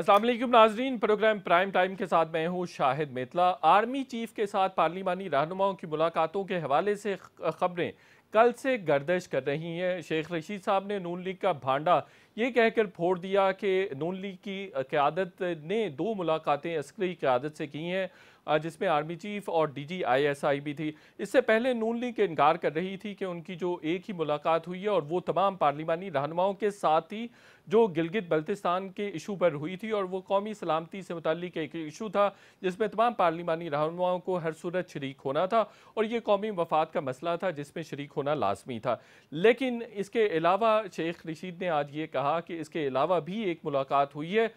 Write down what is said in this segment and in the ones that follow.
अस्सलाम वालेकुम नाजरीन, प्रोग्राम प्राइम टाइम के साथ मैं हूँ शाहिद मेतला। आर्मी चीफ के साथ पार्लिमानी रहनुमाओं की मुलाकातों के हवाले से खबरें कल से गर्दिश कर रही हैं। शेख रशीद साहब ने नून लीग का भांडा ये कहकर फोड़ दिया कि नून लीग की क़यादत ने 2 मुलाकातें अस्करी क़यादत से की हैं, जिसमें आर्मी चीफ और DGISI भी थी। इससे पहले नून लीग इनकार कर रही थी कि उनकी जो एक ही मुलाकात हुई है और वो तमाम पार्लिमानी रहनुमाओं के साथ ही जो गिलगित बल्तिस्तान के इशू पर हुई थी, और वो कौमी सलामती से मुताल्लिक एक इशू था जिसमें तमाम पार्लिमानी रहनुमाओं को हर सूरत शरीक होना था और ये कौमी मफाद का मसला था जिसमें शरीक होना लाजमी था। लेकिन इसके अलावा शेख रशीद ने आज ये कहा कि इसके अलावा भी एक मुलाकात हुई है,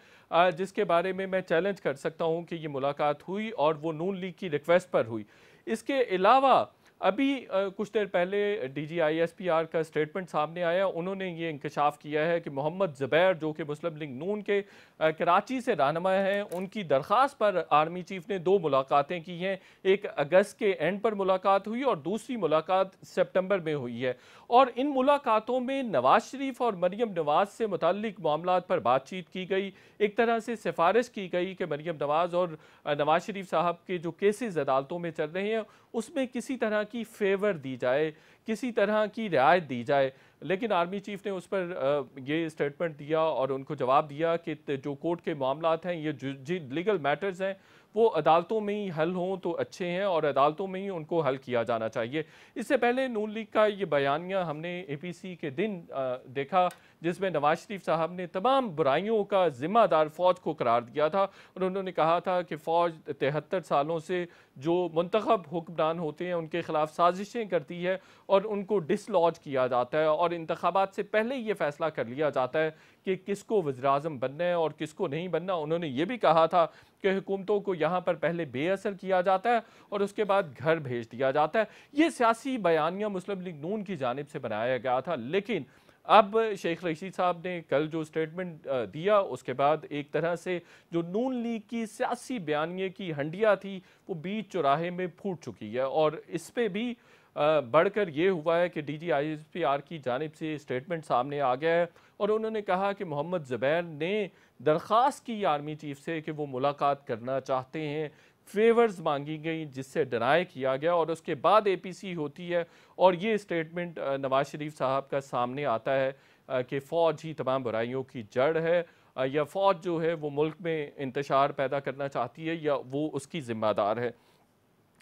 जिसके बारे में मैं चैलेंज कर सकता हूँ कि ये मुलाकात हुई और वो नून लीग की रिक्वेस्ट पर हुई। इसके अलावा अभी कुछ देर पहले DGISPR का स्टेटमेंट सामने आया। उन्होंने ये इंकशाफ किया है कि मोहम्मद ज़ुबैर जो कि मुस्लिम लीग नून के कराची से रहनुमा हैं, उनकी दरख्वास्त पर आर्मी चीफ ने 2 मुलाकातें की हैं। एक अगस्त के एंड पर मुलाकात हुई और दूसरी मुलाकात सितंबर में हुई है, और इन मुलाकातों में नवाज शरीफ और मरियम नवाज से मुताल्लिक मामलात पर बातचीत की गई। एक तरह से सिफारिश की गई कि मरियम नवाज और नवाज शरीफ साहब के जो केसेस अदालतों में चल रहे हैं उसमें किसी तरह की फेवर दी जाए, किसी तरह की रियायत दी जाए। लेकिन आर्मी चीफ ने उस पर ये स्टेटमेंट दिया और उनको जवाब दिया कि जो कोर्ट के मामलात हैं, ये जो लीगल मैटर्स हैं, वो अदालतों में ही हल हों तो अच्छे हैं और अदालतों में ही उनको हल किया जाना चाहिए। इससे पहले नून लीग का ये बयानिया हमने APC के दिन देखा, जिसमें नवाज शरीफ साहब ने तमाम बुराइयों का जिम्मेदार फ़ौज को करार दिया था और उन्होंने कहा था कि फ़ौज 73 सालों से जो मुंतखब हुक्मरान होते हैं उनके खिलाफ साजिशें करती है और उनको डिसलॉज किया जाता है, और इंतखाबात से पहले ये फैसला कर लिया जाता है कि किसको वज़ीर-ए-आज़म बनना है और किसको नहीं बनना। उन्होंने ये भी कहा था कि हुकूमतों को यहाँ पर पहले बेअसर किया जाता है और उसके बाद घर भेज दिया जाता है। ये सियासी बयानिया मुस्लिम लीग नून की जानिब से बनाया गया था, लेकिन अब शेख रशीद साहब ने कल जो स्टेटमेंट दिया उसके बाद एक तरह से जो नून लीग की सियासी बयानिए की हंडिया थी वो बीच चौराहे में फूट चुकी है, और इस पे भी बढ़कर ये हुआ है कि DGISPR की जानिब से स्टेटमेंट सामने आ गया है और उन्होंने कहा कि मोहम्मद ज़ुबैर ने दरख्वास्त की आर्मी चीफ से कि वो मुलाकात करना चाहते हैं, फेवर्स मांगी गई जिससे डिनाई किया गया, और उसके बाद APC होती है और ये स्टेटमेंट नवाज शरीफ साहब का सामने आता है कि फ़ौज ही तमाम बुराइयों की जड़ है, या फ़ौज जो है वो मुल्क में इंतशार पैदा करना चाहती है या वो उसकी ज़िम्मेदार है।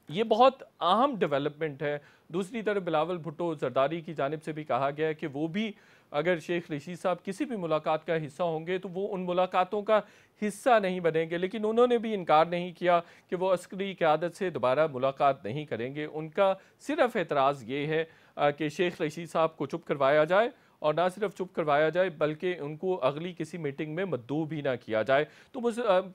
ये बहुत अहम डेवलपमेंट है। दूसरी तरफ बिलावल भुट्टो जरदारी की जानिब से भी कहा गया है कि वो भी अगर शेख रशीद साहब किसी भी मुलाकात का हिस्सा होंगे तो वो उन मुलाकातों का हिस्सा नहीं बनेंगे, लेकिन उन्होंने भी इनकार नहीं किया कि वो अस्करी क़यादत से दोबारा मुलाकात नहीं करेंगे। उनका सिर्फ एतराज़ ये है कि शेख रशीद साहब को चुप करवाया जाए, और ना सिर्फ चुप करवाया जाए बल्कि उनको अगली किसी मीटिंग में मद्दू भी ना किया जाए। तो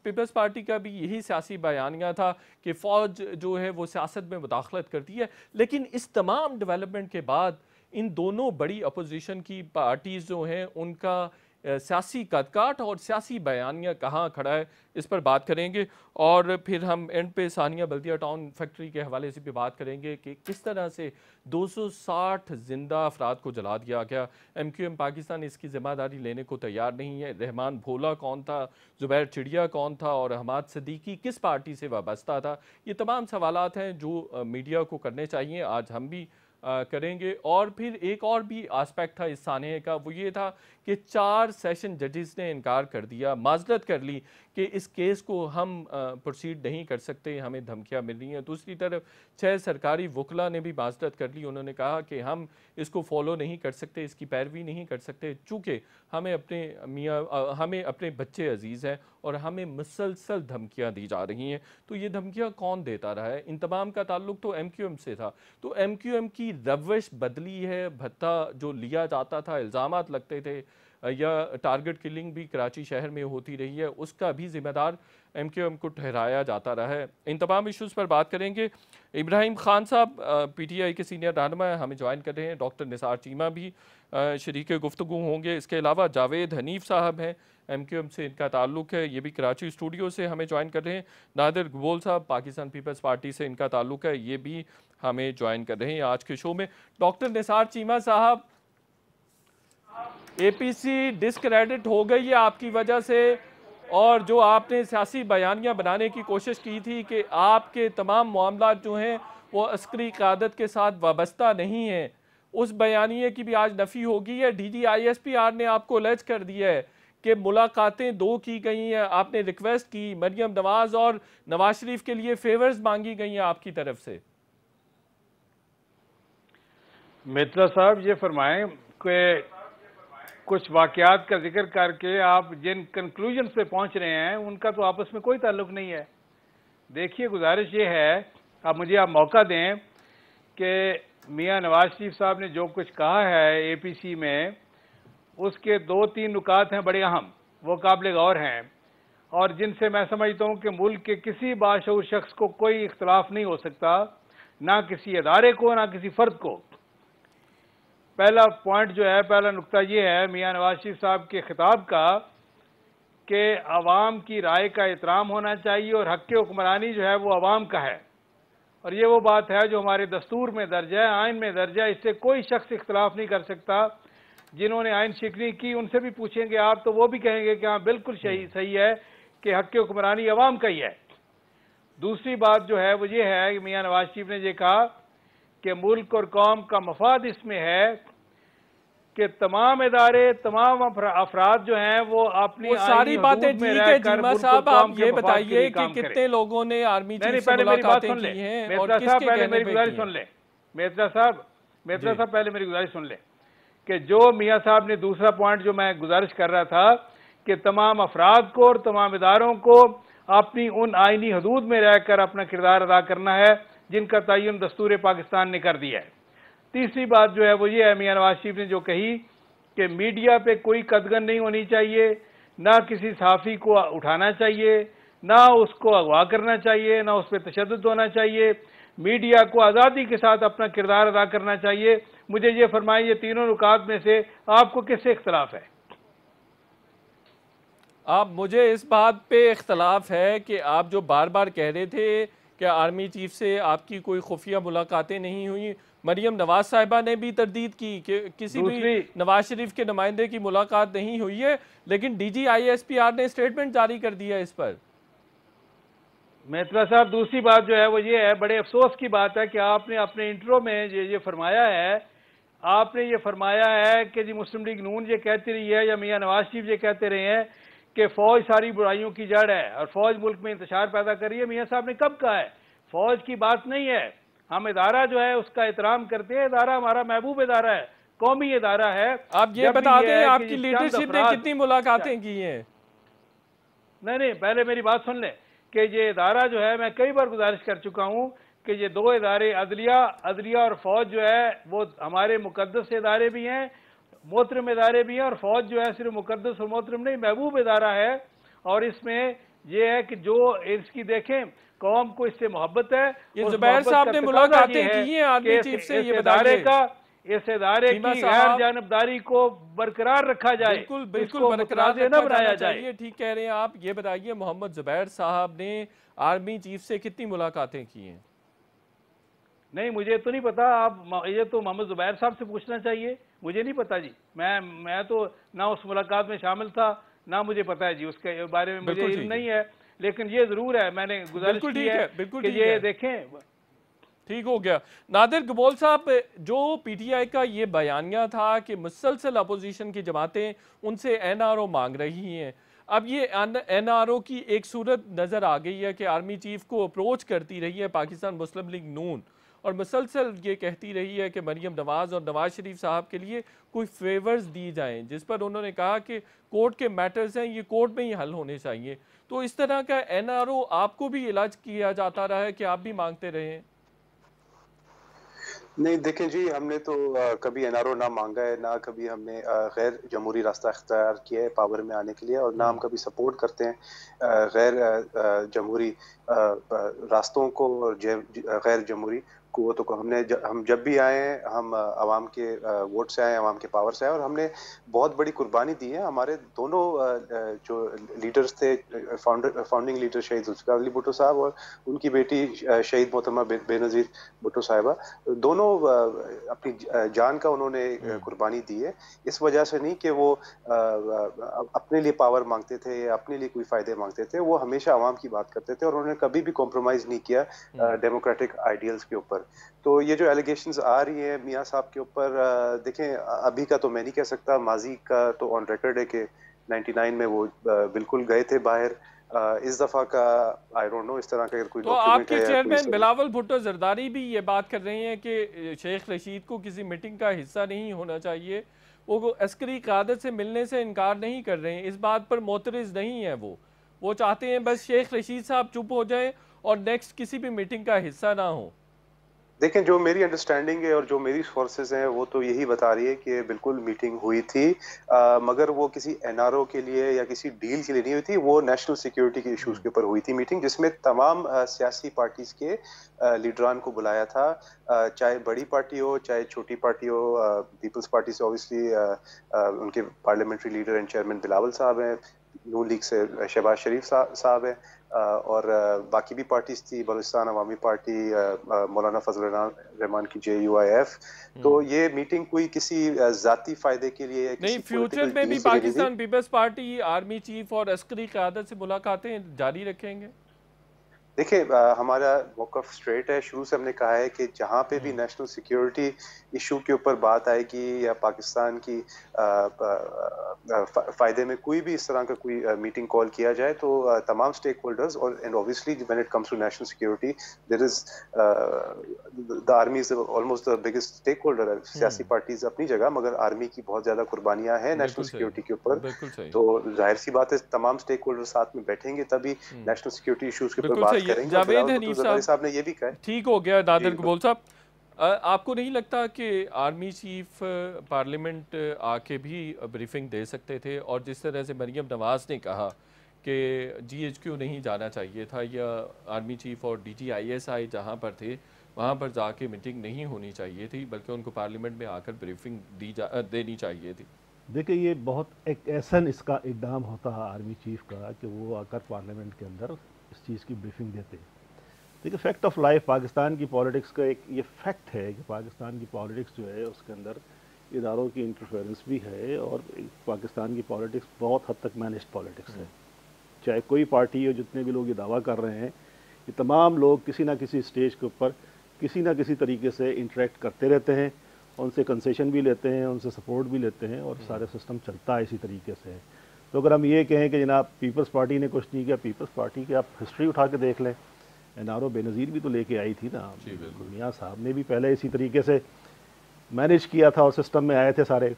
पीपल्स पार्टी का भी यही सियासी बयानिया था कि फ़ौज जो है वो सियासत में मुदाखलत करती है। लेकिन इस तमाम डेवलपमेंट के बाद इन दोनों बड़ी अपोजिशन की पार्टीज़ जो हैं उनका सियासी कदकाठ और सियासी बयानिया कहाँ खड़ा है, इस पर बात करेंगे। और फिर हम एंड पे सानिया बल्दिया टाउन फैक्ट्री के हवाले से भी बात करेंगे कि किस तरह से 260 जिंदा अफराद को जला दिया गया। MQM पाकिस्तान इसकी जिम्मेदारी लेने को तैयार नहीं है। रहमान भोला कौन था, ज़ुबैर चिड़िया कौन था और हमाद सदीकी किस पार्टी से वाबस्ता था, ये तमाम सवालात हैं जो मीडिया को करने चाहिए। आज हम भी करेंगे। और फिर एक और भी आस्पेक्ट था इस सानहे का, वो ये था कि 4 सेशन जजेस ने इनकार कर दिया, माजरत कर ली कि इस केस को हम प्रोसीड नहीं कर सकते, हमें धमकियां मिल रही हैं। दूसरी तरफ 6 सरकारी वकला ने भी माजरत कर ली, उन्होंने कहा कि हम इसको फॉलो नहीं कर सकते, इसकी पैरवी नहीं कर सकते, चूँकि हमें अपने बच्चे अजीज़ हैं और हमें मुसलसल धमकियाँ दी जा रही हैं। तो ये धमकियाँ कौन देता रहा है? इन तमाम का ताल्लुक तो MQM से था, तो MQM की रवश बदली है। भत्ता जो लिया जाता था, इल्ज़ामात लगते थे, या टारगेट किलिंग भी कराची शहर में होती रही है, उसका भी जिम्मेदार MQM को ठहराया जाता रहा है। इन तमाम इश्यूज़ पर बात करेंगे। इब्राहिम खान साहब PTI के सीनियर रहनुमा हमें ज्वाइन कर रहे हैं। डॉक्टर निसार चीमा भी शरीक गुफ्तगू होंगे। इसके अलावा जावेद हनीफ साहब हैं, MQM से इनका ताल्लुक है, ये भी कराची स्टूडियो से हमें ज्वाइन कर रहे हैं। नादिर गबोल साहब पाकिस्तान पीपल्स पार्टी से इनका ताल्लुक है, ये भी हमें ज्वाइन कर रहे हैं आज के शो में। डॉक्टर निसार चीमा साहब, APC डिस्क्रेडिट हो गई है आपकी वजह से, और जो आपने सियासी बयानियाँ बनाने की कोशिश की थी कि आपके तमाम मामलात जो हैं वो अस्करी क़यादत के साथ वाबस्ता नहीं हैं, उस बयानिए की भी आज नफ़ी होगी है। DGISPR ने आपको अलर्ज कर दिया है कि मुलाकातें 2 की गई हैं, आपने रिक्वेस्ट की, मरियम नवाज़ और नवाज शरीफ के लिए फेवर्स मांगी गई हैं आपकी तरफ से। मित्रा साहब ये फरमाएं कि कुछ वाकयात का जिक्र करके आप जिन कंक्लूजन पे पहुंच रहे हैं उनका तो आपस में कोई ताल्लुक नहीं है। देखिए, गुजारिश ये है, आप मुझे मौका दें कि मियां नवाज शरीफ साहब ने जो कुछ कहा है APC में, उसके 2-3 नुकात हैं बड़े अहम, वो काबिल गौर हैं और जिनसे मैं समझता हूं कि मुल्क के किसी बाशऊर शख्स को कोई इख्तलाफ नहीं हो सकता, ना किसी अदारे को ना किसी फर्द को। पहला पॉइंट जो है, पहला नुक्ता ये है मियां नवाज शरीफ साहब के खिताब का कि अवाम की राय का एहतराम होना चाहिए और हक़ हुक्मरानी जो है वो अवाम का है, और ये वो बात है जो हमारे दस्तूर में दर्ज है, आइन में दर्ज है, इससे कोई शख्स इख्तलाफ नहीं कर सकता। जिन्होंने आइन शिकनी की उनसे भी पूछेंगे आप तो वो भी कहेंगे कि हाँ बिल्कुल सही है कि हक़ हुक्मरानी अवाम का ही है। दूसरी बात जो है वो ये है कि मियां नवाज शरीफ ने ये कहा कि मुल्क और कौम का मफाद इसमें है कि तमाम इदारे, तमाम अफराद जो हैं वो अपनी सारी बातें ठीक है जीमा साहब, आप ये बताइए कि कितने लोगों ने आर्मी चीफ से मुलाकातें की हैं और किसके कहने पे की हैं? मेहता साहब पहले मेरी गुजारिश सुन ले कि जो मियां साहब ने दूसरा पॉइंट जो मैं गुजारिश कर रहा था कि तमाम अफराद को और तमाम इदारों को अपनी उन आईनी हदूद में रहकर अपना किरदार अदा करना है जिनका तयन दस्तूर पाकिस्तान ने कर दिया है। तीसरी बात जो है वो ये है, मियां नवाज शरीफ ने जो कही कि मीडिया पे कोई कदगन नहीं होनी चाहिए, ना किसी सहाफ़ी को उठाना चाहिए, ना उसको अगवा करना चाहिए, ना उस पर तशद्दुद होना चाहिए, मीडिया को आज़ादी के साथ अपना किरदार अदा करना चाहिए। मुझे ये फरमाइए, तीनों नुकात में से आपको किससे इख्तलाफ है? आप मुझे इस बात पे इख्तलाफ है कि आप जो बार बार कह रहे थे कि आर्मी चीफ से आपकी कोई खुफिया मुलाकातें नहीं हुई, मरियम नवाज साहिबा ने भी तरदीद की कि किसी भी नवाज शरीफ के नुमाइंदे की मुलाकात नहीं हुई है, लेकिन DGISPR ने स्टेटमेंट जारी कर दिया इस पर। मेहतरा साहब, दूसरी बात जो है वो ये है, बड़े अफसोस की बात है कि आपने अपने इंट्रो में ये फरमाया है, आपने ये फरमाया है कि जी मुस्लिम लीग नून ये कहती रही है या मियां नवाज शरीफ ये कहते रहे हैं कि फौज सारी बुराइयों की जड़ है और फौज मुल्क में इंतशार पैदा कर रही है। मियां साहब ने कब कहा है? फौज की बात नहीं है। हम इदारा जो है उसका एहतराम करते हैं, इदारा हमारा महबूब इदारा है, कौमी इदारा है। आप ये बता दें आपकी लीडरशिप ने कितनी मुलाकातें की हैं? नहीं, पहले मेरी बात सुन ले कि ये इदारा जो है, मैं कई बार गुजारिश कर चुका हूं कि ये दो इदारे, अदलिया और फौज जो है वो हमारे मुकद्दस इदारे भी हैं, मोहतरम इदारे भी हैं, और फौज जो है सिर्फ मुकद्दस और मोहतरम नहीं, महबूब इदारा है। और इसमें यह है कि जो इसकी देखें, कौम को इससे मोहब्बत है। ये जुबैर साहब ने मुलाकातें की हैं आर्मी चीफ से, ये बताइए इस इदारे की गैर जानबदारी को बरकरार रखा जाए, बिल्कुल बरकरार देना बनाया जाए। ठीक कह रहे हैं आप। ये बताइए, मोहम्मद जुबैर साहब ने आर्मी चीफ से कितनी मुलाकातें की हैं? नहीं, मुझे तो नहीं पता, आप ये तो मोहम्मद जुबैर साहब से पूछना चाहिए, मुझे नहीं पता जी। मैं तो ना उस मुलाकात में शामिल था, ना मुझे पता है जी, उसके बारे में मुझे इल्म नहीं है। लेकिन ये जरूर है, मैंने गुजारिश की है कि ये देखें। ठीक हो गया। नादिर गबोल साहब, जो PTI का ये बयानिया था कि मुसलसल अपोजिशन की जमातें उनसे NRO मांग रही हैं, अब ये NRO की एक सूरत नज़र आ गई है कि आर्मी चीफ को अप्रोच करती रही है पाकिस्तान मुस्लिम लीग नून, और मुसलसल ये कहती रही है कि मरियम नवाज़ और नवाज शरीफ साहब के लिए कोई फेवर्स दी जाएं, जिस पर उन्होंने कहा कि कोर्ट के मैटर्स हैं, ये कोर्ट में ही हल होने चाहिए। तो इस तरह का NRO आपको भी इलाज किया जाता रहा है कि आप भी मांगते रहे हैं? नहीं, देखें जी, हमने तो कभी NRO ना मांगा है, ना कभी हमने गैर जमहूरी रास्ता अख्तियार किया है पावर में आने के लिए, और ना हम कभी सपोर्ट करते हैं गैर जमहूरी रास्तों को और गैर जमहूरी कुव्वतों को हम जब भी आए हैं, हम आवाम के वोट से आए, आवाम के पावर से आए, और हमने बहुत बड़ी कुर्बानी दी है। हमारे दोनों जो लीडर्स थे, फाउंडिंग लीडर शहीद जुल्फ़िकार अली भुट्टो साहब और उनकी बेटी शहीद मोहतरमा बेनज़ीर भुट्टो साहिबा, दोनों अपनी जान का उन्होंने कुर्बानी दी है। इस वजह से नहीं कि वो अपने लिए पावर मांगते थे या अपने लिए कोई फायदे मांगते थे, वो हमेशा आवाम की बात करते थे और उन्होंने कभी भी कॉम्प्रोमाइज नहीं किया डेमोक्रेटिक आइडियल्स के ऊपर। तो ये जो एलिगेशंस आ रही है मियां साहब के ऊपर, देखें अभी का तो मैं नहीं कह सकता, माजी का तो ऑन रिकॉर्ड है कि 99 में वो बिल्कुल गए थे बाहर। इस दफा का आई डोंट नो, इस तरह का अगर कोई तो डॉक्यूमेंट आपके है या कोई चेयरमैन बिलावल भुट्टो जरदारी भी ये बात कर रहे हैं कि शेख रशीद को किसी मीटिंग का हिस्सा नहीं होना चाहिए, वो अस्करी क़यादत से मिलने से इनकार नहीं कर रहे हैं, इस बात पर मोतरज़ नहीं है। वो चाहते हैं बस शेख रशीद साहब चुप हो जाएं और नेक्स्ट किसी भी मीटिंग का हिस्सा ना हो। देखें, जो मेरी अंडरस्टैंडिंग है और जो मेरी सोर्सेज हैं वो तो यही बता रही है कि बिल्कुल मीटिंग हुई थी, मगर वो किसी एनआरओ के लिए या किसी डील के लिए नहीं हुई थी। वो नेशनल सिक्योरिटी के इश्यूज के ऊपर हुई थी मीटिंग, जिसमें तमाम सियासी पार्टीज के लीडरान को बुलाया था, चाहे बड़ी पार्टी हो चाहे छोटी पार्टी हो। पीपल्स पार्टी से ऑब्वियसली उनके parliamentary leader and chairman Bilawal साहब हैं, नून लीग से शहबाज शरीफ साहब हैं, और बाकी भी पार्टीज थी, बलूचिस्तान अवामी पार्टी, मौलाना फजल रहमान की JUIF। तो ये मीटिंग कोई किसी जाती फायदे के लिए या नहीं, किसी फ्यूचर पॉलिटिकल में डील भी के लिए नहीं थी। Pakistan Peoples Party army chief और अस्करी क़यादत से मुलाकातें जारी रखेंगे? देखिए, हमारा मौक़िफ़ स्ट्रेट है। शुरू से हमने कहा है कि जहाँ पे भी नेशनल सिक्योरिटी इशू के ऊपर बात आएगी या पाकिस्तान की फ़ायदे में कोई भी इस तरह का कोई मीटिंग कॉल किया जाए, तो तमाम स्टेक होल्डर्स और and obviously when it comes to national security, there is the army is almost the biggest stakeholder. सियासी पार्टीज अपनी जगह, मगर आर्मी की बहुत ज़्यादा कुर्बानियाँ हैं नेशनल बिल्कुल सही, सिक्योरिटी के ऊपर। बिल्कुल सही, तो जाहिर सी बात है, तमाम स्टेक होल्डर साथ में बैठेंगे तभी नेशनल सिक्योरिटी इश्यूज के ऊपर बिल्कुल बात सही है। करेंगे। और जावेद बिलावल भुट्टो हनीफ जरदारी साहब, साहब ने ये भी कहा है। ठीक हो गया नादिर जी कबूल साहब। आपको नहीं लगता कि आर्मी चीफ पार्लियामेंट आके भी ब्रीफिंग दे सकते थे, और जिस तरह से मरीम नवाज ने कहा कि GHQ नहीं जाना चाहिए था, या आर्मी चीफ और DGISI जहाँ पर थे वहाँ पर जाके मीटिंग नहीं होनी चाहिए थी, बल्कि उनको पार्लियामेंट में आकर ब्रीफिंग देनी चाहिए थी? देखिए, ये बहुत एक ऐसा इसका इक़दाम होता है आर्मी चीफ का कि वो आकर पार्लियामेंट के अंदर इस चीज़ की ब्रीफिंग देते हैं। देखिए, फैक्ट ऑफ लाइफ पाकिस्तान की पॉलिटिक्स का एक ये फैक्ट है कि पाकिस्तान की पॉलिटिक्स जो है उसके अंदर इदारों की इंटरफेरेंस भी है, और पाकिस्तान की पॉलिटिक्स बहुत हद तक मैनेज्ड पॉलिटिक्स है। चाहे कोई पार्टी हो, जितने भी लोग ये दावा कर रहे हैं, ये तमाम लोग किसी ना किसी स्टेज के ऊपर किसी ना किसी तरीके से इंटरेक्ट करते रहते हैं, उनसे कंसेशन भी लेते हैं, उनसे सपोर्ट भी लेते हैं, और सारे सिस्टम चलता है इसी तरीके से। तो अगर हम ये कहें कि जनाब पीपल्स पार्टी ने कुछ नहीं किया, पीपल्स पार्टी की आप हिस्ट्री उठा के देख लें, एनआरओ बेनज़ीर भी तो लेके आई थी ना, मियाँ साहब ने भी पहले इसी तरीके से मैनेज किया था और सिस्टम में आए थे सारे।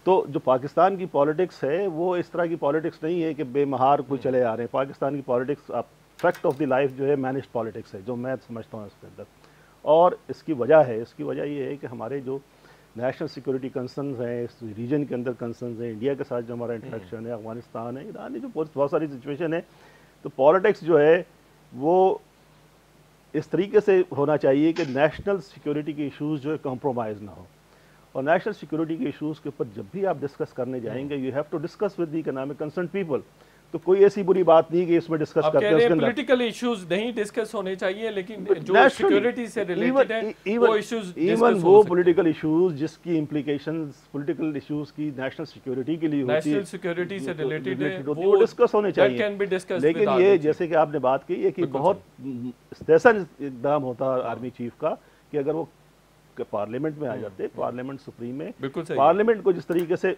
तो जो पाकिस्तान की पॉलिटिक्स है वो इस तरह की पॉलिटिक्स नहीं है कि बेमहार कोई चले आ रहे हैं। पाकिस्तान की पॉलिटिक्स आप फैक्ट ऑफ द लाइफ जो है मैनेज्ड पॉलिटिक्स है, जो मैं समझता हूँ इसके अंदर। और इसकी वजह ये है कि हमारे जो नेशनल सिक्योरिटी कंसर्न्स हैं, इस रीजन के अंदर कंसर्न्स हैं, इंडिया के साथ जो हमारा इंटरेक्शन है, अफगानिस्तान है, ईरान है, जो बहुत सारी सिचुएशन है, तो पॉलिटिक्स जो है वो इस तरीके से होना चाहिए कि नेशनल सिक्योरिटी के इश्यूज़ जो है कॉम्प्रोमाइज़ ना हो। और नेशनल सिक्योरिटी के इश्यूज़ के ऊपर जब भी आप डिस्कस करने जाएंगे, you have to discuss with the economic concern people. तो कोई ऐसी बुरी बात नहीं कि इसमें डिस्कस करते हैं। पॉलिटिकल इश्यूज नहीं डिस्कस होने चाहिए, लेकिन जो सिक्योरिटी से रिलेटेड है वो इश्यूज, इवन वो पॉलिटिकल इश्यूज जिसकी इम्प्लीकेशंस पॉलिटिकल इश्यूज की नेशनल सिक्योरिटी के लिए होती है, नेशनल सिक्योरिटी से रिलेटेड है, वो डिस्कस होने चाहिए। लेकिन ये जैसे कि आपने बात की है कि बहुत ऐसा इक़दाम होता है आर्मी चीफ का कि अगर वो पार्लियामेंट में आ जाते, पार्लियामेंट सुप्रीम में, पार्लियामेंट को जिस तरीके से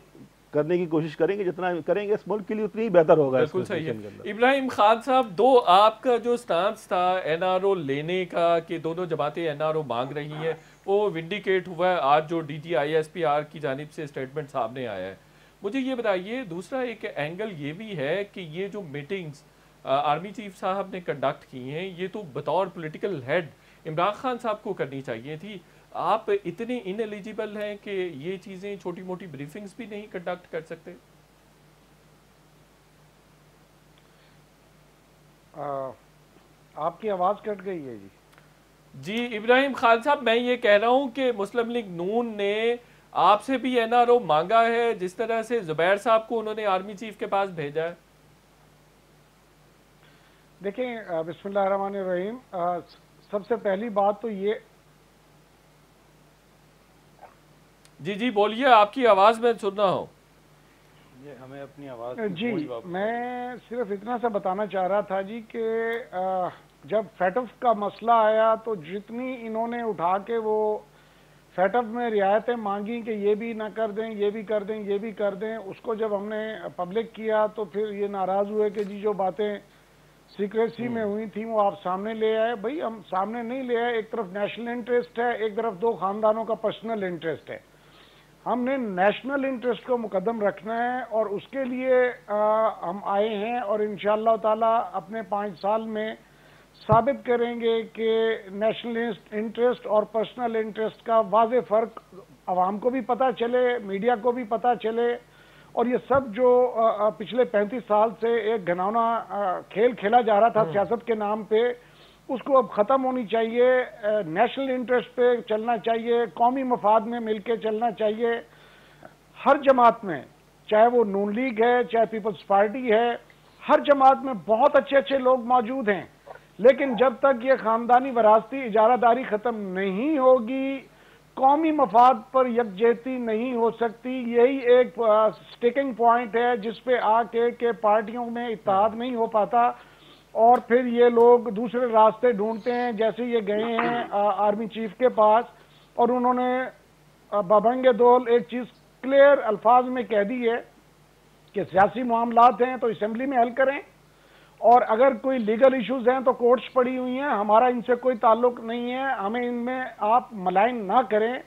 करने की कोशिश करेंगे, जितना करेंगे इस मुल्क के लिए उतनी ही बेहतर होगा। बिल्कुल सही है। इब्राहिम खान साहब, दो आपका जो स्टांस था एनआरओ लेने का कि दोनों जमातें एनआरओ मांग रही हैं, वो विंडिकेट हुआ है आज जो DGISPR की जानिब से स्टेटमेंट सामने आया है। मुझे ये बताइए, दूसरा एक एंगल ये भी है कि ये जो मीटिंग्स आर्मी चीफ साहब ने कंडक्ट की हैं, ये तो बतौर पॉलिटिकल हेड इमरान खान साहब को करनी चाहिए थी। आप इतने इनएलिजिबल हैं कि ये चीज़ें छोटी मोटी ब्रीफिंग्स भी नहीं कंडक्ट कर सकते? आपकी आवाज़ कट गई है जी। जी इब्राहिम खान साहब, मैं ये कह रहा हूँ कि मुस्लिम लीग नून ने आपसे भी एनआरओ मांगा है, जिस तरह से जुबैर साहब को उन्होंने आर्मी चीफ के पास भेजा है। देखें, बिस्मिल्लाहिर्रहमानिर्रहीम, सबसे पहली बात तो ये। जी जी बोलिए, आपकी आवाज में सुन रहा हूँ। ये हमें अपनी आवाज जी, मैं सिर्फ इतना सा बताना चाह रहा था जी कि जब फैटफ का मसला आया तो जितनी इन्होंने उठा के वो फैटफ में रियायतें मांगी कि ये भी ना कर दें, ये भी कर दें, ये भी कर दें, उसको जब हमने पब्लिक किया तो फिर ये नाराज हुए कि जी जो बातें सीक्रेसी में हुई थी वो आप सामने ले आए। भाई हम सामने नहीं ले आए, एक तरफ नेशनल इंटरेस्ट है, एक तरफ दो खानदानों का पर्सनल इंटरेस्ट है। हमने नेशनल इंटरेस्ट को मुकदम रखना है और उसके लिए हम आए हैं और इंशाअल्लाह ताला अपने 5 साल में साबित करेंगे कि नेशनल इंटरेस्ट और पर्सनल इंटरेस्ट का वाज़े फ़र्क आवाम को भी पता चले, मीडिया को भी पता चले, और ये सब जो पिछले 35 साल से एक घिनौना खेल खेला जा रहा था सियासत के नाम पे, उसको अब ख़त्म होनी चाहिए। नेशनल इंटरेस्ट पे चलना चाहिए, कौमी मफाद में मिलके चलना चाहिए। हर जमात में, चाहे वो नून लीग है, चाहे पीपल्स पार्टी है, हर जमात में बहुत अच्छे अच्छे लोग मौजूद हैं, लेकिन जब तक ये ख़ानदानी वरासती इजारादारी ख़त्म नहीं होगी, कौमी मफाद पर यकजहती नहीं हो सकती। यही एक स्टिकिंग पॉइंट है जिस पे आके के पार्टियों में इत्तेहाद नहीं हो पाता और फिर ये लोग दूसरे रास्ते ढूंढते हैं। जैसे ये गए हैं आर्मी चीफ के पास और उन्होंने बबंगे दौल एक चीज़ क्लियर अल्फाज में कह दी है कि सियासी मामलात हैं तो असेंबली में हल करें, और अगर कोई लीगल इश्यूज हैं तो कोर्ट्स पड़ी हुई हैं, हमारा इनसे कोई ताल्लुक नहीं है, हमें इनमें आप मलाइन ना करें।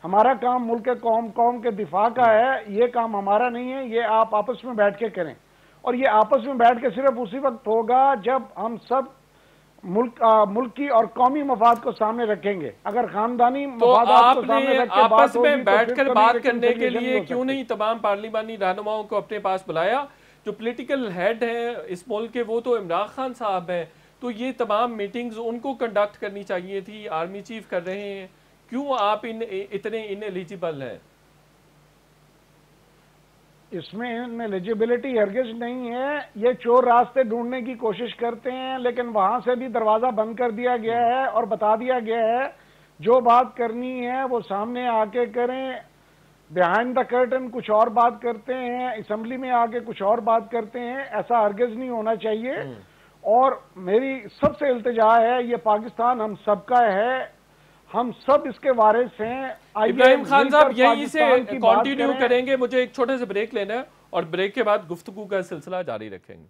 हमारा काम मुल्क कौम के दिफा का है, ये काम हमारा नहीं है, ये आप आपस में बैठ के करें। और ये आपस में बैठ के सिर्फ उसी वक्त होगा जब हम सब मुल्की और कौमी मफाद को सामने रखेंगे। अगर खानदानी मफादात को सामने रख के आपस में बैठकर बात करने के लिए क्यों नहीं तमाम पार्लिमानी रहनुमाओं को अपने पास बुलाया? जो पॉलिटिकल हेड है इस मुल्क के वो तो इमरान खान साहब हैं, तो ये तमाम मीटिंग्स उनको कंडक्ट करनी चाहिए थी। आर्मी चीफ कर रहे हैं, क्यों आप इतने इनएलिजिबल हैं? इसमें एलिजिबिलिटी हरगिज नहीं है। ये चोर रास्ते ढूंढने की कोशिश करते हैं, लेकिन वहां से भी दरवाजा बंद कर दिया गया है और बता दिया गया है जो बात करनी है वो सामने आके करें। बिहाइंड द कर्टन कुछ और बात करते हैं, असेंबली में आके कुछ और बात करते हैं, ऐसा हरगिज नहीं होना चाहिए। और मेरी सबसे इल्तिजा है, ये पाकिस्तान हम सबका है, हम सब इसके वारिस हैं। इब्राहिम खान साहब यहीं से कंटिन्यू करेंगे, मुझे एक छोटे से ब्रेक लेना है और ब्रेक के बाद गुफ्तगू का सिलसिला जारी रखेंगे।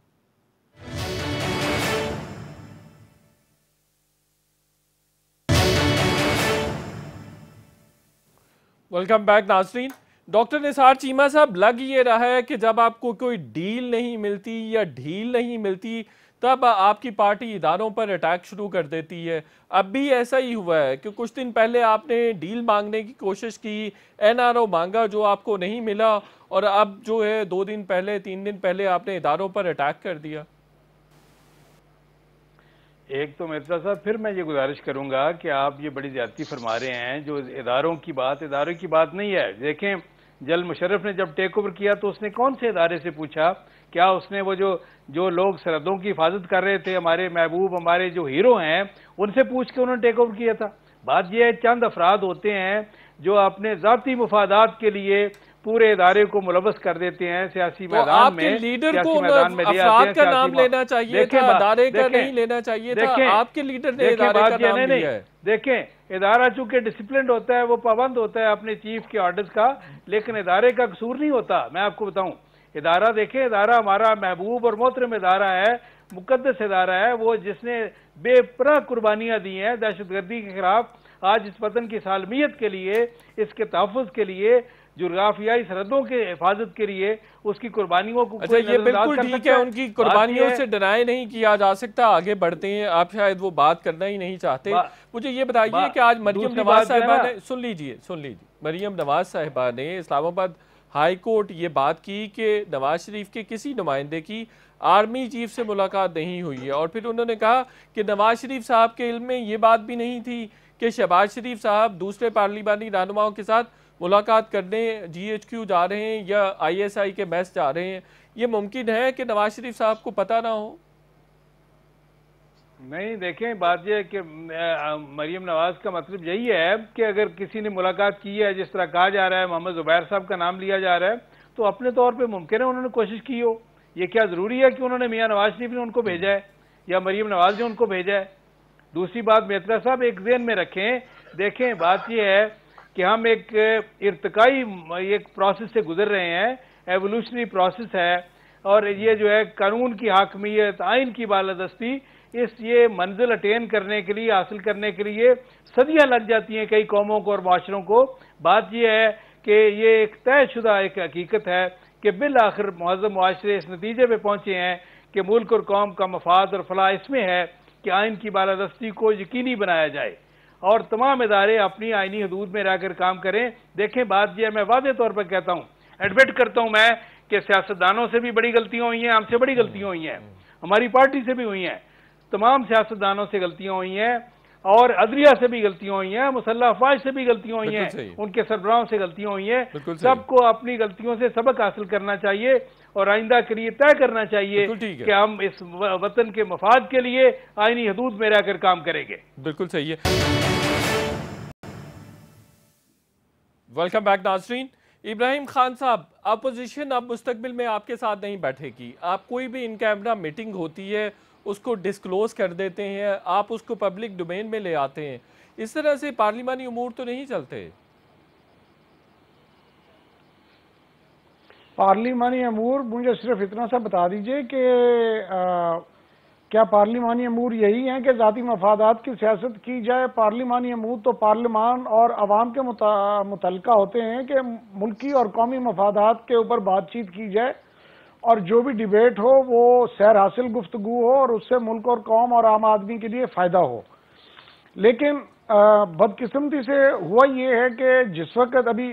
वेलकम बैक नाज़रीन। डॉक्टर निसार चीमा साहब, लग ये रहा है कि जब आपको कोई डील नहीं मिलती या ढील नहीं मिलती तब आपकी पार्टी इदारों पर अटैक शुरू कर देती है। अब भी ऐसा ही हुआ है कि कुछ दिन पहले आपने डील मांगने की कोशिश की, एनआरओ मांगा जो आपको नहीं मिला, और अब जो है 2 दिन पहले 3 दिन पहले आपने इदारों पर अटैक कर दिया। एक तो मिर्जा साहब, फिर मैं ये गुजारिश करूंगा कि आप ये बड़ी ज्यादती फरमा रहे हैं। जो इदारों की बात नहीं है। देखें, जल मुशर्रफ ने जब टेक ओवर किया तो उसने कौन से इदारे से पूछा? क्या उसने वो जो लोग सरहदों की हिफाजत कर रहे थे, हमारे महबूब, हमारे जो हीरो हैं, उनसे पूछ के उन्होंने टेक ओवर किया था? बात यह है, चंद अफराद होते हैं जो अपने जाती मुफादात के लिए पूरे इदारे को मुलव्वस कर देते हैं सियासी मैदान में। लीडर को अफराद का नाम लेना चाहिए था, इदारे का नहीं लेना चाहिए था। आपके लीडर ने इदारे का नाम लिया है। देखें, इदारा चूंकि डिसिप्लिन होता है, वो पाबंद होता है अपने चीफ के ऑर्डर्स का, लेकिन इदारे का कसूर नहीं होता। मैं आपको बताऊं, इदारा देखें, इदारा हमारा महबूब और मोहतरम इदारा है, मुकद्दस इदारा है, वो जिसने बेपनाह कुर्बानियां दी हैं दहशतगर्दी के खिलाफ, आज इस वतन की सालमियत के लिए, इसके तहफ़्फ़ुज़ के लिए, जुग्राफियाई सरहदों के हिफाजत के लिए उसकी कुर्बानियों को। अच्छा, ये बिल्कुल ठीक है, उनकी कुर्बानियों से डिनाई नहीं किया जा सकता। आगे बढ़ते हैं, आप शायद वो बात करना ही नहीं चाहते। मुझे ये बताइए कि आज मरियम नवाज साहिबा ने, सुन लीजिए, मरियम नवाज साहिबा ने इस्लामाबाद हाई कोर्ट ये बात की कि नवाज शरीफ के किसी नुमाइंदे की आर्मी चीफ से मुलाकात नहीं हुई है, और फिर उन्होंने कहा कि नवाज शरीफ साहब के इल्म में ये बात भी नहीं थी कि शहबाज शरीफ साहब दूसरे पार्लिमानी रहनुमाओं के साथ मुलाकात करने GHQ जा रहे हैं या ISI के मैस जा रहे हैं। ये मुमकिन है कि नवाज शरीफ साहब को पता ना हो? नहीं, देखें, बात यह है कि मरीम नवाज का मतलब यही है कि अगर किसी ने मुलाकात की है, जिस तरह कहा जा रहा है, मोहम्मद जुबैर साहब का नाम लिया जा रहा है, तो अपने तौर पे मुमकिन है उन्होंने कोशिश की हो। ये क्या जरूरी है कि उन्होंने मियां नवाज शरीफ ने उनको भेजा है या मरीम नवाज ने उनको भेजा है? दूसरी बात, मेत्रा साहब एक ज़हन में रखें, देखें, बात यह है कि हम एक इर्तिकाई एक प्रोसेस से गुजर रहे हैं, एवोल्यूशनरी प्रोसेस है, और ये जो है कानून की हाकमियत, आइन की बालादस्ती, ये मंजिल अटेन करने के लिए, हासिल करने के लिए सदियां लग जाती हैं कई कौमों को और माशरों को। बात यह है कि ये एक तयशुदा एक हकीकत है कि बिल आखिर मुअज़्ज़म मुआशरे इस नतीजे पे पहुंचे हैं कि मुल्क और कौम का मफाद और फलाह इसमें है कि आइन की बालादस्ती को यकीनी बनाया जाए और तमाम इदारे अपनी आइनी हदूद में रहकर काम करें। देखें, बात यह है, मैं वादे तौर पर कहता हूँ, एडमिट करता हूँ मैं कि सियासतदानों से भी बड़ी गलतियां हुई हैं, हमसे बड़ी गलतियां हुई हैं, हमारी पार्टी से भी हुई हैं, तमाम सियासतदानों से गलतियां हुई हैं, और अदलिया से भी गलतियां हुई हैं, मुसल्लह अफवाज से भी गलतियां हुई हैं, उनके सरबराहों से गलतियां हुई हैं। सबको अपनी गलतियों से सबक हासिल करना चाहिए और आइंदा के लिए तय करना चाहिए कि हम इस वतन के मफाद के लिए आईनी हदूद में रहकर काम करेंगे। बिल्कुल सही है। वेलकम बैक नाज़रीन। इब्राहिम खान साहब, अपोजिशन अब मुस्तकबिल में आपके साथ नहीं बैठेगी। आप कोई भी इन कैमरा मीटिंग होती है उसको डिस्क्लोज कर देते हैं, आप उसको पब्लिक डोमेन में ले आते हैं। इस तरह से पार्लिमानी उमूर तो नहीं चलते। पार्लिमानी अमूर, मुझे सिर्फ इतना सा बता दीजिए कि क्या पार्लिमानी अमूर यही हैं कि ज़ाती मफादात की सियासत की जाए? पार्लिमानी अमूर तो पार्लिमान और अवाम के मुतल्लिका होते हैं कि मुल्की और कौमी मफादात के ऊपर बातचीत की जाए और जो भी डिबेट हो वो सैर हासिल गुफ्तगू हो और उससे मुल्क और कौम और आम आदमी के लिए फ़ायदा हो। लेकिन बदकिस्मती से हुआ ये है कि जिस वक्त अभी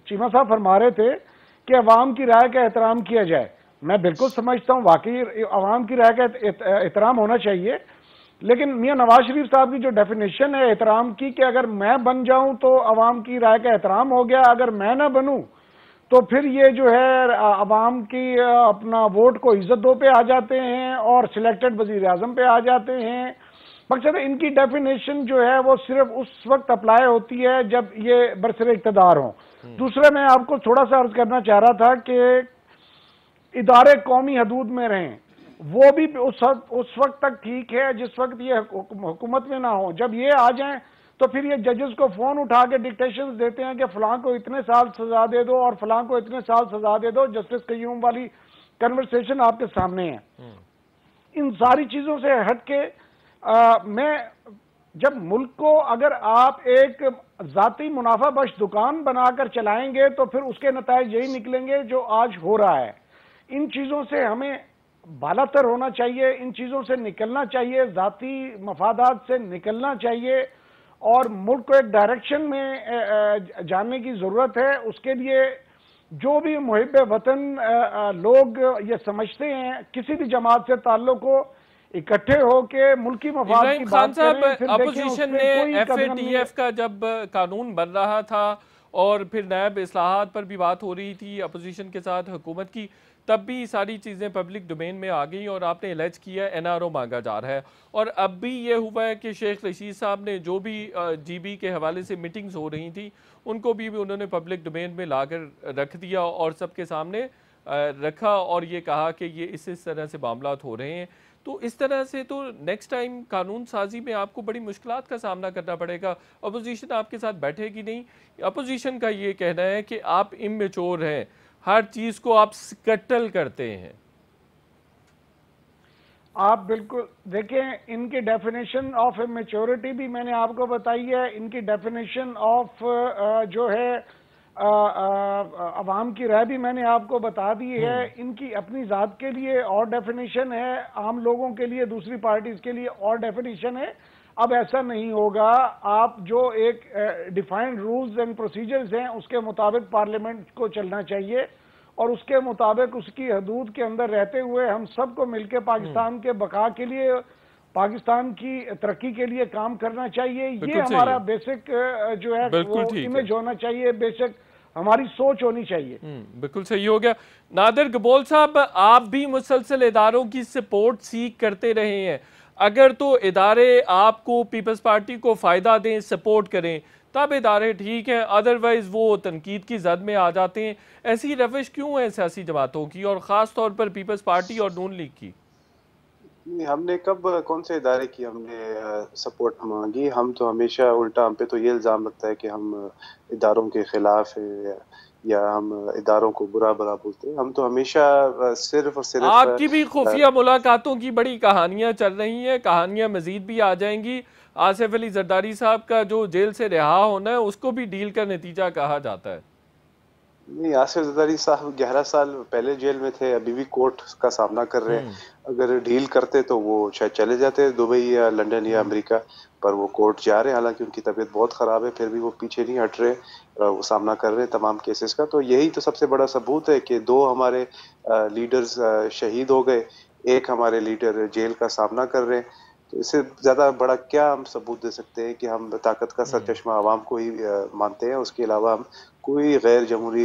चीमा साहब फरमा रहे थे कि अवाम की राय का एहतराम किया जाए, मैं बिल्कुल समझता हूँ, वाकई अवाम की राय का एहतराम होना चाहिए, लेकिन मियां नवाज शरीफ साहब की जो डेफिनेशन है एहतराम की कि अगर मैं बन जाऊं तो अवाम की राय का एहतराम हो गया, अगर मैं ना बनूं तो फिर ये जो है अवाम की अपना वोट को इज्जत दो पे आ जाते हैं और सिलेक्टेड वजीर आजम पे आ जाते हैं। मकसद इनकी डेफिनेशन जो है वो सिर्फ उस वक्त अप्लाई होती है जब ये बरसरे इक़्तिदार हों। दूसरा, मैं आपको थोड़ा सा अर्ज करना चाह रहा था कि इदारे कौमी हदूद में रहें, वो भी उस वक्त तक ठीक है जिस वक्त ये हुकूमत में ना हो। जब ये आ जाएं तो फिर ये जजेस को फोन उठा के डिक्टेशंस देते हैं कि फलां को इतने साल सजा दे दो और फलां को इतने साल सजा दे दो। जस्टिस कय्यूम वाली कन्वर्सेशन आपके सामने है। इन सारी चीजों से हट के मैं जब मुल्क को अगर आप एक जाती मुनाफा बख्श दुकान बनाकर चलाएंगे तो फिर उसके नताइज यही निकलेंगे जो आज हो रहा है। इन चीजों से हमें बालातर होना चाहिए, इन चीजों से निकलना चाहिए, जाती मफादात से निकलना चाहिए और मुल्क को एक डायरेक्शन में जाने की जरूरत है। उसके लिए जो भी मुहिब वतन लोग ये समझते हैं किसी भी जमात से ताल्लुक हो, इकट्ठे होके मुल्की मफाद की बात करें। अपोजिशन ने FATF का जब कानून बन रहा था और फिर नैब इस्लाहात पर भी बात हो रही थी अपोजिशन के साथ हुकूमत की, तब भी सारी चीज़ें पब्लिक डोमेन में आ गई और आपने एलेज किया NRO मांगा जा रहा है। और अब भी ये हुआ है कि शेख रशीद साहब ने जो भी GB के हवाले से मीटिंग्स हो रही थी उनको भी उन्होंने पब्लिक डोमेन में लाकर रख दिया और सबके सामने रखा और ये कहा कि ये इस तरह से मामलात हो रहे हैं। तो इस तरह से तो नेक्स्ट टाइम कानून साजी में आपको बड़ी मुश्किलात का सामना करना पड़ेगा। अपोजिशन आपके साथ बैठेगी नहीं। अपोजिशन का ये कहना है कि आप इमेच्योर हैं, हर चीज को आप स्कटल करते हैं। आप बिल्कुल देखें, इनकी डेफिनेशन ऑफ मैच्योरिटी भी मैंने आपको बताई है, इनकी डेफिनेशन ऑफ जो है अवाम की राय भी मैंने आपको बता दी है। इनकी अपनी जात के लिए और डेफिनेशन है, आम लोगों के लिए, दूसरी पार्टीज के लिए और डेफिनेशन है। अब ऐसा नहीं होगा। आप जो एक डिफाइंड रूल्स एंड प्रोसीजर्स हैं उसके मुताबिक पार्लियामेंट को चलना चाहिए और उसके मुताबिक उसकी हदूद के अंदर रहते हुए हम सबको मिलकर पाकिस्तान के बका के लिए, पाकिस्तान की तरक्की के लिए काम करना चाहिए। ये हमारा बेसिक जो है वो इमेज होना चाहिए, बेसिक हमारी सोच होनी चाहिए। बिल्कुल सही हो गया। नादिर गबोल साहब, आप भी मुसलसल इदारों की सपोर्ट सीख करते रहे हैं, अगर तो इदारे आपको पीपल्स पार्टी को फ़ायदा दें, सपोर्ट करें, तब इदारे ठीक हैं, अदरवाइज़ वो तनकीद की जद में आ जाते हैं। ऐसी रविश क्यों है सियासी जमातों की और ख़ास तौर पर पीपल्स पार्टी और नून लीग की? हमने कब कौन से इदारे की हमने सपोर्ट मांगी? हम तो हमेशा उल्टा, हम पे तो ये इल्ज़ाम लगता है कि हम इदारों के खिलाफ है या हम इदारों को बुरा बुरा बोलते हैं। हम तो हमेशा सिर्फ और सिर्फ, आपकी भी खुफिया मुलाकातों की बड़ी कहानियां चल रही हैं, कहानियां मजीद भी आ जाएंगी। आसिफ अली जरदारी साहब का जो जेल से रिहा होना है उसको भी डील का नतीजा कहा जाता है। नहीं, आसिफ जरदारी साहब 11 साल पहले जेल में थे, अभी भी कोर्ट का सामना कर रहे हैं। अगर डील करते तो वो शायद चले जाते दुबई या लंदन या अमेरिका, पर वो कोर्ट जा रहे हैं। हालांकि उनकी तबीयत बहुत ख़राब है, फिर भी वो पीछे नहीं हट रहे, वो सामना कर रहे हैं तमाम केसेस का। तो यही तो सबसे बड़ा सबूत है कि 2 हमारे लीडर्स शहीद हो गए, एक हमारे लीडर जेल का सामना कर रहे हैं। तो इससे ज़्यादा बड़ा क्या हम सबूत दे सकते हैं कि हम ताकत का सरचश्मा आवाम को ही मानते हैं, उसके अलावा हम कोई गैर जमहूरी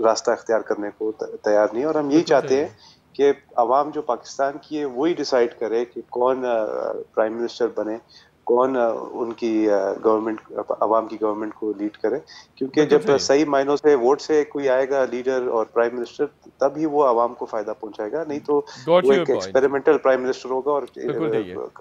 रास्ता इख्तियार करने को तैयार नहीं। और हम यही चाहते हैं कि अवाम जो पाकिस्तान की है वही डिसाइड करे कि कौन प्राइम मिनिस्टर बने, कौन उनकी गवर्नमेंट, अवाम की गवर्नमेंट को लीड करे। क्योंकि जब सही मायनों से वोट से कोई आएगा लीडर और प्राइम मिनिस्टर, तभी वो अवाम को फायदा पहुंचाएगा, नहीं तो वो एक एक्सपेरिमेंटल प्राइम मिनिस्टर होगा और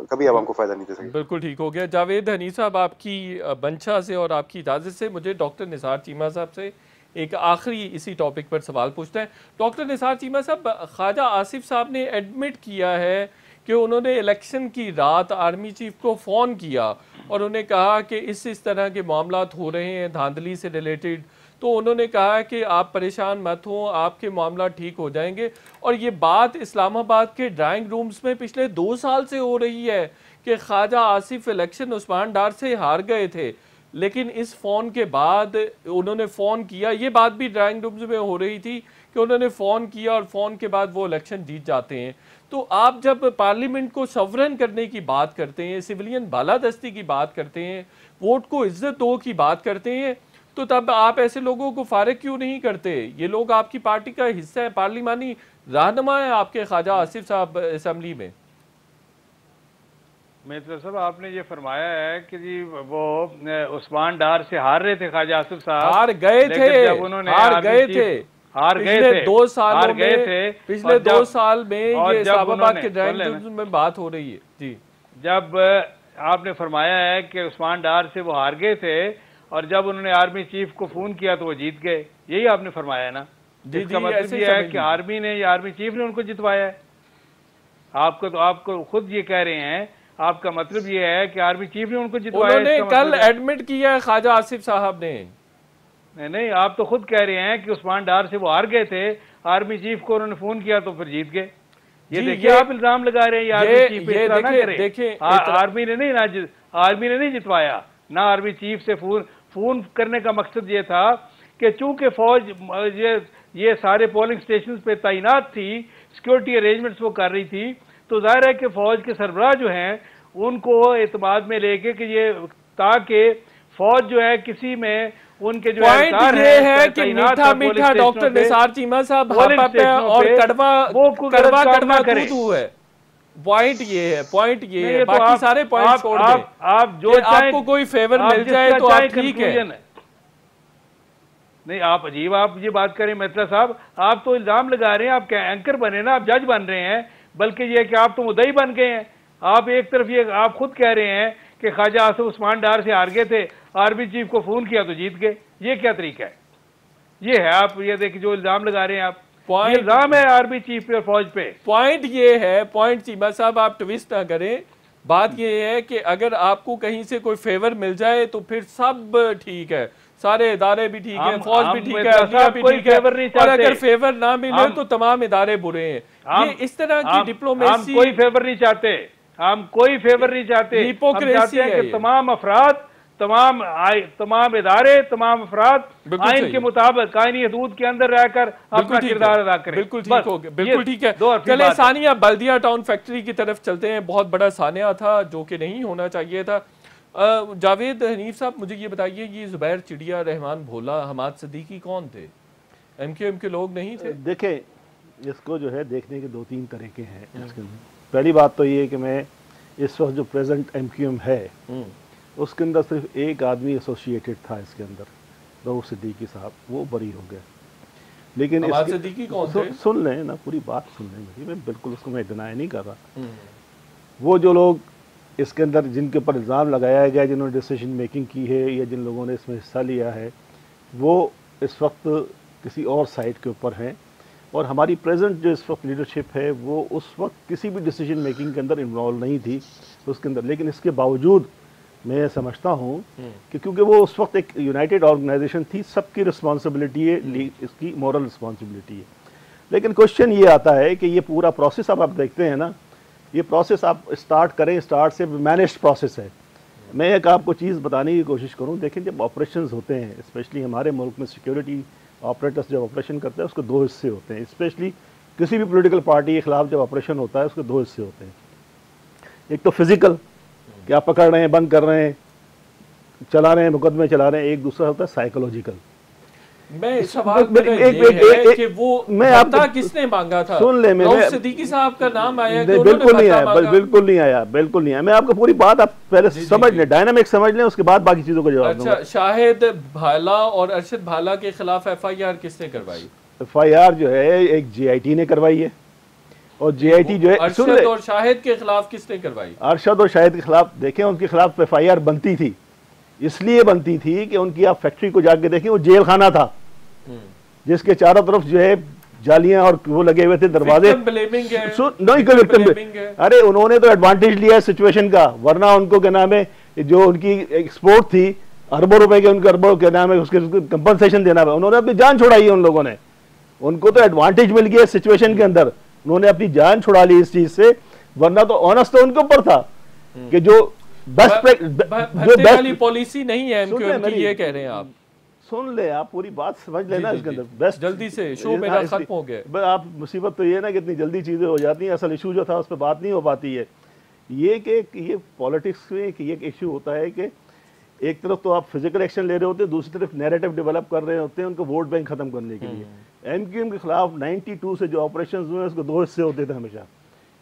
कभी अवाम को फायदा नहीं दे सकेगा। बिल्कुल ठीक हो गया। जावेद हनी साहब, आपकी मंशा से और आपकी इजाज़त से मुझे डॉक्टर निसार चीमा साहब से एक आखिरी इसी टॉपिक पर सवाल पूछता है। डॉक्टर निसार चीमा साहब, ख्वाजा आसिफ साहब ने एडमिट किया है कि उन्होंने इलेक्शन की रात आर्मी चीफ को फ़ोन किया और उन्हें कहा कि इस तरह के मामलात हो रहे हैं धांधली से रिलेटेड, तो उन्होंने कहा कि आप परेशान मत हो, आपके मामला ठीक हो जाएंगे। और ये बात इस्लामाबाद के ड्राइंग रूम्स में पिछले 2 साल से हो रही है कि ख्वाजा आसिफ इलेक्शन उस्मान डार से हार गए थे, लेकिन इस फ़ोन के बाद उन्होंने फ़ोन किया, ये बात भी ड्राइंग रूम्स में हो रही थी कि उन्होंने फ़ोन किया और फ़ोन के बाद वो इलेक्शन जीत जाते हैं। तो आप जब पार्लियामेंट को सवरन करने की बात करते हैं, सिविलियन बालादस्ती की बात करते हैं, वोट को इज्जत दो की बात करते हैं, तो तब आप ऐसे लोगों को फारिग क्यों नहीं करते? ये लोग आपकी पार्टी का हिस्सा है, पार्लिमानी रहनुमा है आपके ख्वाजा आसिफ साहब असेंबली में। मित्र साहब, आपने ये फरमाया है कि जी वो उस्मान डार से हार रहे थे ख्वाजा आसिफ साहब, हार गए थे, हार गए थे, पिछले 2 सालों में, पिछले 2 साल में ये इस्लामाबाद के ड्राइंग रूम में बात हो रही है जी। जब आपने फरमाया है कि उस्मान डार से वो हार गए थे और जब उन्होंने आर्मी चीफ को फोन किया तो वो जीत गए, यही आपने फरमाया है ना? इसका मतलब ये है कि आर्मी ने या आर्मी चीफ ने उनको जितवाया है। आपको खुद ये कह रहे हैं, आपका मतलब ये है कि आर्मी चीफ ने उनको जितवाया। उन्होंने कल एडमिट किया है ख्वाजा आसिफ साहब ने। नहीं, आप तो खुद कह रहे हैं कि उस्मान डार से वो हार गए थे, आर्मी चीफ को उन्होंने फोन किया तो फिर जीत गए। ये देखिए आप इल्जाम लगा रहे हैं आर्मी चीफ पे, इतना ना करें। आर्मी ने नहीं जितवाया ना, आर्मी चीफ से फोन करने का मकसद ये था कि चूंकि फौज ये सारे पोलिंग स्टेशन पे तैनात थी, सिक्योरिटी अरेंजमेंट्स वो कर रही थी, तो जाहिर है कि फौज के सरबराह जो हैं उनको एतमाद में लेके कि ये, ताकि फौज जो है किसी में उनके जो पॉइंट ये है कि मीठा मीठा डॉक्टर निसार चीमा साहब और कड़वा है। पॉइंट ये है, बाकी सारे पॉइंट छोड़ दें। आप जो आपको कोई फेवर मिल जाए तो आप ठीक है। नहीं, आप अजीब आप ये बात करें मित्र साहब, आप तो इल्जाम लगा रहे हैं, आप एंकर बने ना, आप जज बन रहे हैं, बल्कि ये कि आप तो मुद्दई बन गए हैं। आप एक तरफ ये आप खुद कह रहे हैं कि ख्वाजा आसिफ उस्मान डार से हार गए थे, आर्मी चीफ को फोन किया तो जीत गए। ये क्या तरीका है? ये है, आप ये देखिए जो इल्जाम लगा रहे हैं आप, इल्जाम है आर्मी चीफ पे और फौज पे। पॉइंट ये है, पॉइंट चीमा साहब आप ट्विस्ट ना करें, बात ये है कि अगर आपको कहीं से कोई फेवर मिल जाए तो फिर सब ठीक है, सारे इदारे भी ठीक है, फौज भी ठीक है, अदलिया भी ठीक है, और अगर फेवर ना मिले तो तमाम इदारे बुरे हैं। ये इस तरह की डिप्लोमेसी, कोई फेवर नहीं चाहते, हम कोई फेवर नहीं चाहते। हम चाहते हैं कि तमाम अफराद, तमाम इदारे, तमाम अफराद आइन के मुताबिक आइनी हदूद के अंदर रहकर अपना किरदार अदा करें। बिल्कुल ठीक हो गया, बिल्कुल ठीक है। चले सानिया, बल्दिया टाउन फैक्ट्री की तरफ चलते हैं। बहुत बड़ा सानिया था जो कि नहीं होना चाहिए था। जावेद हनीफ साहब, मुझे ये बताइए, ये जुबैर चिड़िया, रहमान भोला, हमाद सदीकी कौन थे? MQM के लोग नहीं थे? देखें, इसको जो है देखने के 2-3 तरीके हैं। पहली बात तो ये है कि मैं इस वक्त जो प्रेजेंट MQM है उसके अंदर सिर्फ एक आदमी एसोसिएटेड था इसके अंदर, रऊफ सिद्दीकी साहब, वो बरी हो गए। लेकिन सिद्दीकी कौन थे? सुन लें ना, पूरी बात सुन लें मेरी, मैं बिल्कुल उसको मैं डिनाई नहीं कर रहा। वो जो लोग इसके अंदर जिनके ऊपर इल्ज़ाम लगाया गया, जिन्होंने डिसीजन मेकिंग की है या जिन लोगों ने इसमें हिस्सा लिया है, वो इस वक्त किसी और साइड के ऊपर हैं। और हमारी प्रेजेंट जो इस वक्त लीडरशिप है वो उस वक्त किसी भी डिसीजन मेकिंग के अंदर इन्वॉल्व नहीं थी उसके अंदर। लेकिन इसके बावजूद मैं समझता हूँ कि क्योंकि वो उस वक्त एक यूनाइटेड ऑर्गेनाइजेशन थी, सबकी रिस्पॉन्सिबिलिटी है, इसकी मॉरल रिस्पॉन्सिबिलिटी है। लेकिन क्वेश्चन ये आता है कि ये पूरा प्रोसेस अब आप देखते हैं ना, ये प्रोसेस आप स्टार्ट करें, स्टार्ट से मैनेज्ड प्रोसेस है। मैं एक आपको चीज़ बताने की कोशिश करूँ, देखें जब ऑपरेशंस होते हैं, स्पेशली हमारे मुल्क में सिक्योरिटी ऑपरेटर्स जब ऑपरेशन करते हैं उसके 2 हिस्से होते हैं। स्पेशली किसी भी पॉलिटिकल पार्टी के खिलाफ जब ऑपरेशन होता है उसके 2 हिस्से होते हैं। एक तो फिजिकल कि आप पकड़ रहे हैं, बंद कर रहे हैं, चला रहे हैं, मुकदमे चला रहे हैं। एक दूसरा होता है साइकोलॉजिकल। मैं सवाल कि वो बता किसने मांगा था? सुन ले, रऊफ सिद्दीकी साहब का नाम आया कि बिल्कुल नहीं आया, बिल्कुल नहीं आया, बिल्कुल नहीं आया। मैं आपको पूरी बात आप पहले समझ लें, डायनामिक समझ लें, उसके बाद बाकी चीजों को जवाब दूंगा। अच्छा, शाहिद भाला और अरशद भाला के खिलाफ FIR किसने करवाई? FIR जो है एक JIT ने करवाई है, और JIT जो है अरशद और शाहिद के खिलाफ किसने करवाई? अरशद और शाहिद के खिलाफ देखें, उनके खिलाफ FIR बनती थी, इसलिए बनती थी कि उनकी आप फैक्ट्री को जाके देखें, वो जेल खाना था जिसके चारों तरफ जो है जालियां और वो लगे हुए थे, दरवाजे। अरे उन्होंने तो एडवांटेज लिया है सिचुएशन का, वरना उनको क्या नाम है, जो उनकी एक्सपोर्ट थी अरबों रुपए के, उनके अरबों क्या नाम है, उसके कंपनसेशन देना है। उन्होंने अपनी जान छुड़ाई है उन लोगों ने, उनको तो एडवांटेज मिल गया सिचुएशन के अंदर, उन्होंने अपनी जान छुड़ा ली इस चीज से, वरना तो ऑनेस्ट तो उनके ऊपर था कि जो बेस्ट पॉलिसी नहीं है MQM की, ये कह रहे हैं आप। सुन ले, आप पूरी बात समझ लेना इसके अंदर। बेस्ट जल्दी से, शो मेरा खत्म हो गया। आप मुसीबत तो ये ना कि इतनी जल्दी चीजें हो जाती हैं, असल इशू जो था उस पर बात नहीं हो पाती है। ये कि ये पॉलिटिक्स में कि ये इशू होता है कि एक तरफ तो आप फिजिकल एक्शन ले रहे होते हैं, दूसरी तरफ नैरेटिव डेवलप कर रहे होते हैं उनको वोट बैंक खत्म करने के लिए। MQM के खिलाफ 92 से जो ऑपरेशन हुए उसके 2 हिस्से होते थे हमेशा,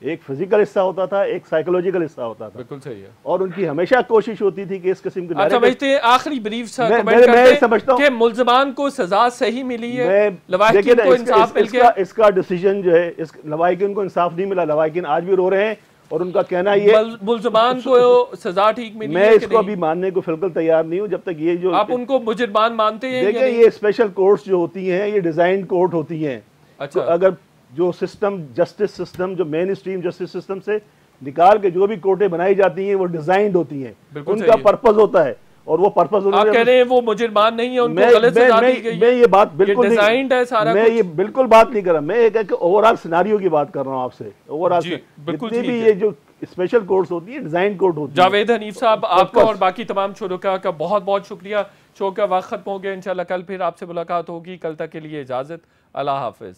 एक फिजिकल हिस्सा होता था, एक साइकोलॉजिकल हिस्सा होता था। बिल्कुल सही है। और उनकी हमेशा कोशिश होती थी कि इस किस्म की समझते हैं। आखिरी ब्रीफ मैं समझता हूं कि मुल्ज़मान को सजा सही मिली है, लवाहिकीन को इंसाफ मिल गया। इसका डिसीजन जो है, लवाहिकीन को इंसाफ नहीं मिला, लवाहिकीन आज भी रो रहे हैं और उनका कहना ये मुल्ज़मान को सजा ठीक मिली। मैं इसको अभी मानने को बिल्कुल तैयार नहीं हूँ जब तक ये जो आप उनको मुजरिमान मानते हैं। देखिए, ये स्पेशल कोर्ट्स जो होती हैं ये डिजाइन कोर्ट होती हैं। अच्छा, अगर जो सिस्टम, जस्टिस सिस्टम, जो मेन स्ट्रीम जस्टिस सिस्टम से निकाल के जो भी कोर्टें बनाई जाती हैं वो डिजाइंड होती हैं, उनका पर्पस होता है, और वो पर्पस आप कह रहे हैं वो मुजरिमान नहीं है, उनको गलत सजा दी गई है। मैं ये बात बिल्कुल डिजाइन्ड है सारा, मैं ये बिल्कुल बात नहीं कर रहा, मैं एक ओवरऑल सिनेरियो की बात कर रहा हूँ आपसे। ओवरऑल जितनी भी ये जो स्पेशल कोर्ट्स होती है, डिजाइन कोर्ट होती है। जावेद हनीफ साहब, आपका और बाकी तमाम शुरुका का बहुत बहुत शुक्रिया। शो का वक्त खत्म हो गया, इंशाल्लाह कल फिर आपसे मुलाकात होगी। कल तक के लिए इजाजत, अल्लाह हाफिज।